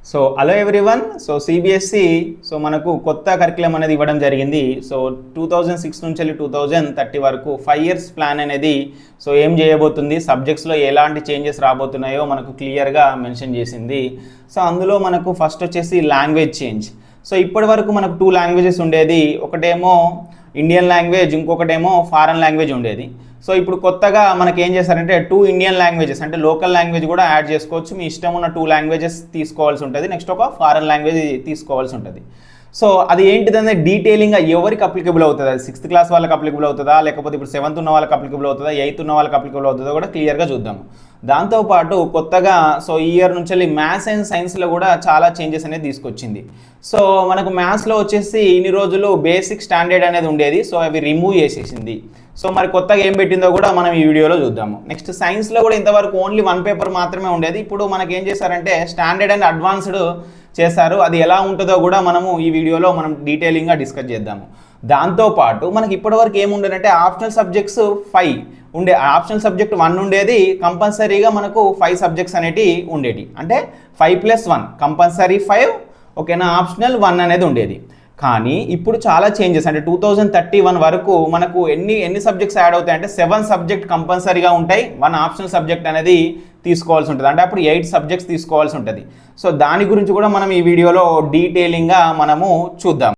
So hello everyone. So CBSE మనకు కొత్త curriculum అనేది ఇవ్వడం జరిగింది. సో 2006 నుంచి వెళ్ళి 2030 వరకు 5 ఇయర్స్ ప్లాన్ అనేది ఏం చేయబోతుంది, సబ్జెక్ట్స్లో ఎలాంటి చేంజెస్ రాబోతున్నాయో మనకు క్లియర్గా మెన్షన్ చేసింది. సో అందులో మనకు ఫస్ట్ వచ్చేసి లాంగ్వేజ్ చేంజ్. సో ఇప్పటి వరకు మనకు 2 లాంగ్వేజెస్ ఉండేది. ఒకటేమో ఇండియన్ లాంగ్వేజ్, ఇంకొకటేమో ఫారెన్ లాంగ్వేజ్ ఉండేది. సో ఇప్పుడు కొత్తగా మనకి ఏం చేస్తారంటే 2 ఇండియన్ లాంగ్వేజెస్, అంటే లోకల్ లాంగ్వేజ్ కూడా యాడ్ చేసుకోవచ్చు. మీ ఇష్టం ఉన్న 2 లాంగ్వేజెస్ తీసుకోవాల్సి ఉంటుంది. నెక్స్ట్ ఒక ఫారెన్ లాంగ్వేజ్ తీసుకోవాల్సి ఉంటుంది. సో అది ఏంటిదంటే డీటెయిలింగ్గా ఎవరికి అప్లికబుల్ అవుతుంది, అది 6th క్లాస్ వాళ్ళకి అప్లికబుల్ అవుతుందా, లేకపోతే ఇప్పుడు 7th ఉన్న వాళ్ళకి అప్లికబుల్ అవుతుందా, 8th ఉన్న వాళ్ళకి అప్లికబుల్ అవుతుందో కూడా క్లియర్గా చూద్దాము. దాంతోపాటు కొత్తగా ఈ ఇయర్ నుంచి వెళ్ళి మ్యాథ్స్ అండ్ సైన్స్లో కూడా చాలా చేంజెస్ అనేది తీసుకొచ్చింది. సో మనకు మ్యాథ్స్లో వచ్చేసి ఇన్ని రోజులు బేసిక్ స్టాండర్డ్ అనేది ఉండేది. సో అవి రిమూవ్ చేసేసింది. సో మరి కొత్తగా ఏం పెట్టిందో కూడా మనం ఈ వీడియోలో చూద్దాము. నెక్స్ట్ సైన్స్లో కూడా ఇంతవరకు ఓన్లీ 1 పేపర్ మాత్రమే ఉండేది. ఇప్పుడు మనకి ఏం చేశారంటే స్టాండర్డ్ అండ్ అడ్వాన్స్డ్ చేశారు. అది ఎలా ఉంటుందో కూడా మనము ఈ వీడియోలో మనం డీటెయిలింగ్గా డిస్కస్ చేద్దాము. దాంతోపాటు మనకి ఇప్పటివరకు ఏముండేదంటే ఆప్షనల్ సబ్జెక్ట్స్ 5 ఉండే. ఆప్షనల్ సబ్జెక్ట్ 1 ఉండేది, కంపల్సరీగా మనకు 5 సబ్జెక్ట్స్ అనేవి ఉండేవి. అంటే 5+1 కంపల్సరీ 5, ఓకేనా, ఆప్షనల్ 1 అనేది ఉండేది. కానీ ఇప్పుడు చాలా చేంజెస్, అంటే 2031 వరకు మనకు ఎన్ని సబ్జెక్ట్స్ యాడ్ అవుతాయి అంటే 7 సబ్జెక్ట్ కంపల్సరీగా ఉంటాయి, 1 ఆప్షనల్ సబ్జెక్ట్ అనేది తీసుకోవాల్సి ఉంటుంది. అంటే అప్పుడు 8 సబ్జెక్ట్స్ తీసుకోవాల్సి ఉంటుంది. సో దాని గురించి కూడా మనం ఈ వీడియోలో డీటెయిలింగ్గా మనము చూద్దాం.